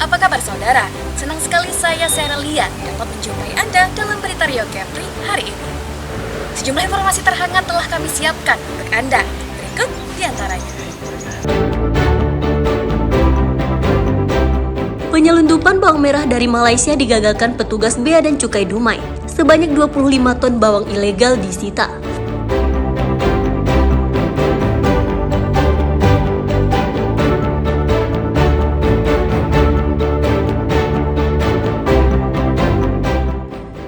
Apa kabar saudara? Senang sekali saya Lia dapat menjumpai Anda dalam berita Rio Kepri hari ini. Sejumlah informasi terhangat telah kami siapkan untuk Anda. Berikut diantaranya. Penyelundupan bawang merah dari Malaysia digagalkan petugas Bea dan Cukai Dumai. Sebanyak 25 ton bawang ilegal disita.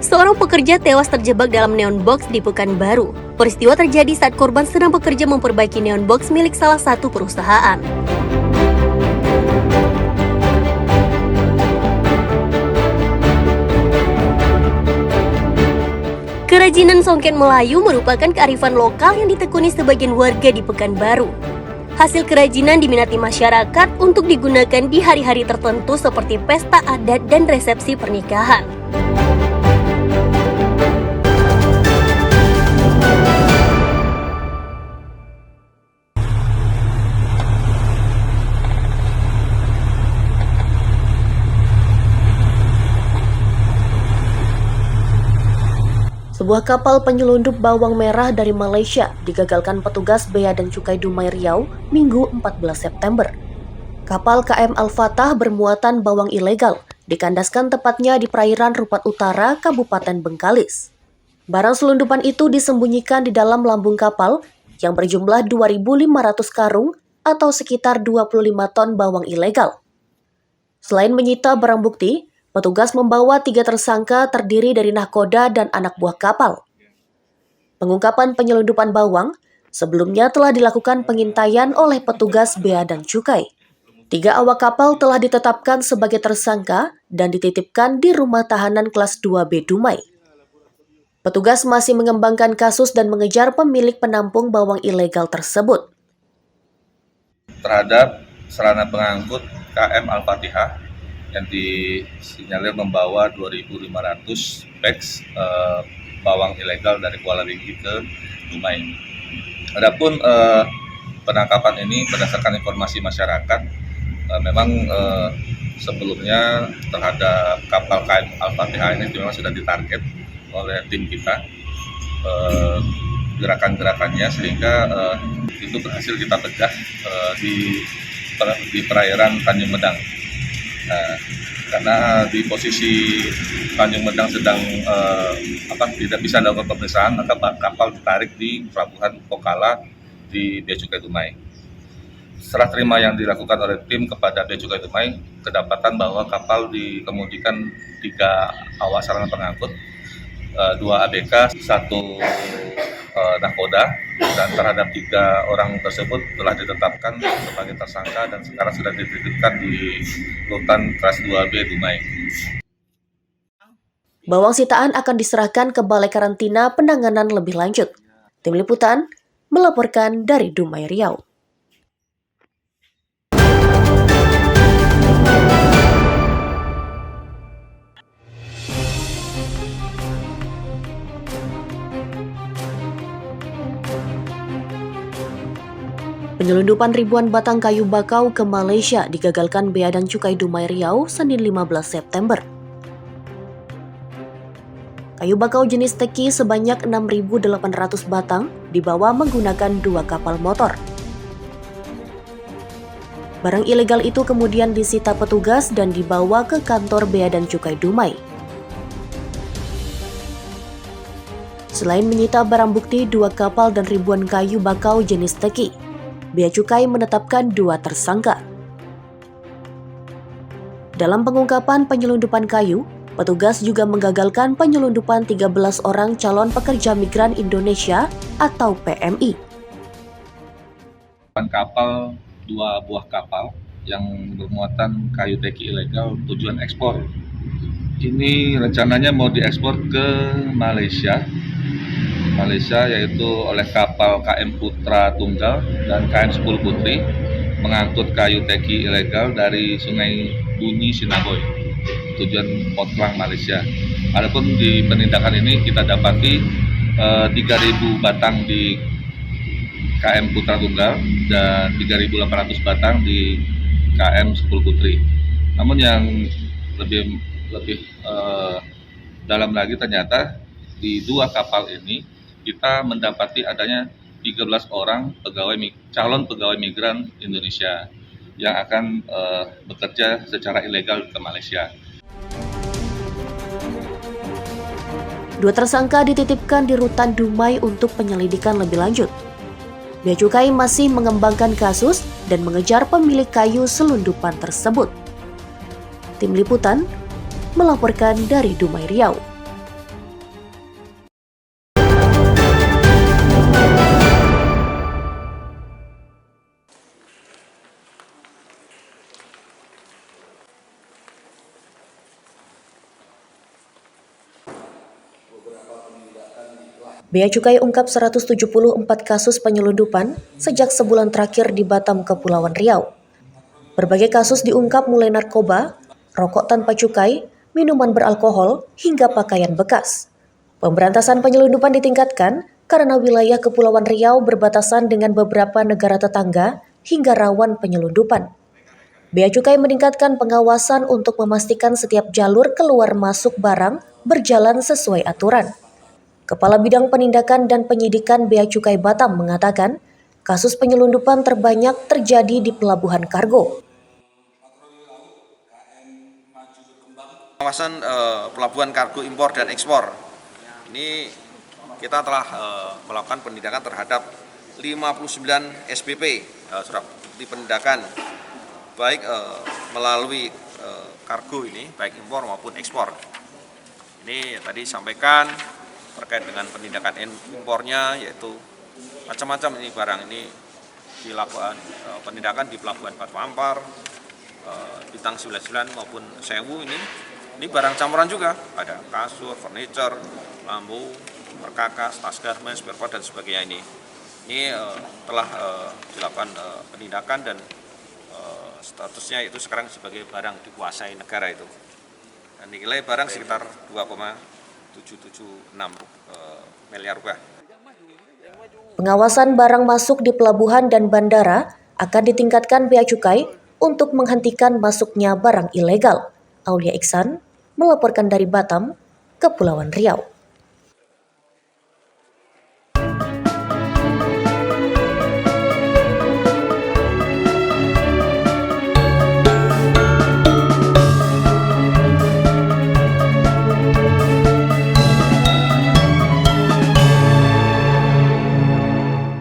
Seorang pekerja tewas terjebak dalam neon box di Pekanbaru. Peristiwa terjadi saat korban sedang bekerja memperbaiki neon box milik salah satu perusahaan. Kerajinan songket Melayu merupakan kearifan lokal yang ditekuni sebagian warga di Pekanbaru. Hasil kerajinan diminati masyarakat untuk digunakan di hari-hari tertentu seperti pesta adat dan resepsi pernikahan. Sebuah kapal penyelundup bawang merah dari Malaysia digagalkan petugas Bea dan Cukai Dumai Riau Minggu 14 September. Kapal KM Al-Fatah bermuatan bawang ilegal dikandaskan tepatnya di perairan Rupat Utara, Kabupaten Bengkalis. Barang selundupan itu disembunyikan di dalam lambung kapal yang berjumlah 2.500 karung atau sekitar 25 ton bawang ilegal. Selain menyita barang bukti, petugas membawa 3 tersangka terdiri dari nahkoda dan anak buah kapal. Pengungkapan penyelundupan bawang sebelumnya telah dilakukan pengintaian oleh petugas Bea dan Cukai. 3 awak kapal telah ditetapkan sebagai tersangka dan dititipkan di rumah tahanan kelas 2B Dumai. Petugas masih mengembangkan kasus dan mengejar pemilik penampung bawang ilegal tersebut. Terhadap sarana pengangkut KM Al-Fatihah yang disinyalir membawa 2.500 bags bawang ilegal dari Kuala Lumpur ke Dumai. Adapun penangkapan ini berdasarkan informasi masyarakat, memang sebelumnya terhadap kapal KM Al-Fatihah ini memang sudah ditarget oleh tim kita, gerakan-gerakannya sehingga itu berhasil kita pecah di perairan Tanjung Medang. Karena di posisi Tanjung Medang sedang tidak bisa dilakukan pemeriksaan, maka kapal ditarik di pelabuhan Pokala di Bea Cukai Dumai. Serah terima yang dilakukan oleh tim kepada Bea Cukai Dumai, kedapatan bahwa kapal dikemudikan 3 awak sarana pengangkut, 2 ABK, 1 nahkoda, dan terhadap 3 orang tersebut telah ditetapkan sebagai tersangka dan sekarang sudah dititipkan di rutan kelas 2B Dumai. Bawang sitaan akan diserahkan ke Balai Karantina Penanganan Lebih Lanjut. Tim Liputan melaporkan dari Dumai, Riau. Penyelundupan ribuan batang kayu bakau ke Malaysia digagalkan Bea dan Cukai Dumai Riau Senin 15 September. Kayu bakau jenis teki sebanyak 6.800 batang dibawa menggunakan 2 kapal motor. Barang ilegal itu kemudian disita petugas dan dibawa ke kantor Bea dan Cukai Dumai. Selain menyita barang bukti 2 kapal dan ribuan kayu bakau jenis teki, Bea Cukai menetapkan 2 tersangka. Dalam pengungkapan penyelundupan kayu, petugas juga menggagalkan penyelundupan 13 orang calon pekerja migran Indonesia atau PMI. Kapal, 2 buah kapal yang bermuatan kayu teki ilegal tujuan ekspor. Ini rencananya mau diekspor ke Malaysia, yaitu oleh kapal KM Putra Tunggal dan KM 10 Putri mengangkut kayu teki ilegal dari Sungai Bunyi Sinaboy tujuan Port Klang Malaysia. Adapun di penindakan ini kita dapati 3.000 batang di KM Putra Tunggal dan 3.800 batang di KM 10 Putri. Namun yang lebih lebih dalam lagi ternyata di 2 kapal ini kita mendapati adanya 13 orang calon pegawai migran Indonesia yang akan bekerja secara ilegal ke Malaysia. 2 tersangka dititipkan di Rutan Dumai untuk penyelidikan lebih lanjut. Bea Cukai masih mengembangkan kasus dan mengejar pemilik kayu selundupan tersebut. Tim Liputan melaporkan dari Dumai, Riau. Bea Cukai ungkap 174 kasus penyelundupan sejak sebulan terakhir di Batam, Kepulauan Riau. Berbagai kasus diungkap mulai narkoba, rokok tanpa cukai, minuman beralkohol, hingga pakaian bekas. Pemberantasan penyelundupan ditingkatkan karena wilayah Kepulauan Riau berbatasan dengan beberapa negara tetangga hingga rawan penyelundupan. Bea Cukai meningkatkan pengawasan untuk memastikan setiap jalur keluar masuk barang berjalan sesuai aturan. Kepala Bidang Penindakan dan Penyidikan Bea Cukai Batam mengatakan, kasus penyelundupan terbanyak terjadi di pelabuhan kargo. Kawasan pelabuhan kargo impor dan ekspor, ini kita telah melakukan penindakan terhadap 59 SPP, surat bukti penindakan, baik melalui kargo ini, baik impor maupun ekspor. Ini tadi sampaikan terkait dengan penindakan impornya, yaitu macam-macam ini barang ini dilakukan penindakan di pelabuhan Batu Ampar, Bintang 99 maupun Sewu ini barang campuran juga, ada kasur, furniture, lampu, perkakas, tas garmen, spare part dan sebagainya ini telah dilakukan penindakan dan statusnya itu sekarang sebagai barang dikuasai negara itu. Dan nilai barang sekitar 2,776 miliar rupiah. Pengawasan barang masuk di pelabuhan dan bandara akan ditingkatkan Bea Cukai untuk menghentikan masuknya barang ilegal. Aulia Iksan melaporkan dari Batam, Kepulauan Riau.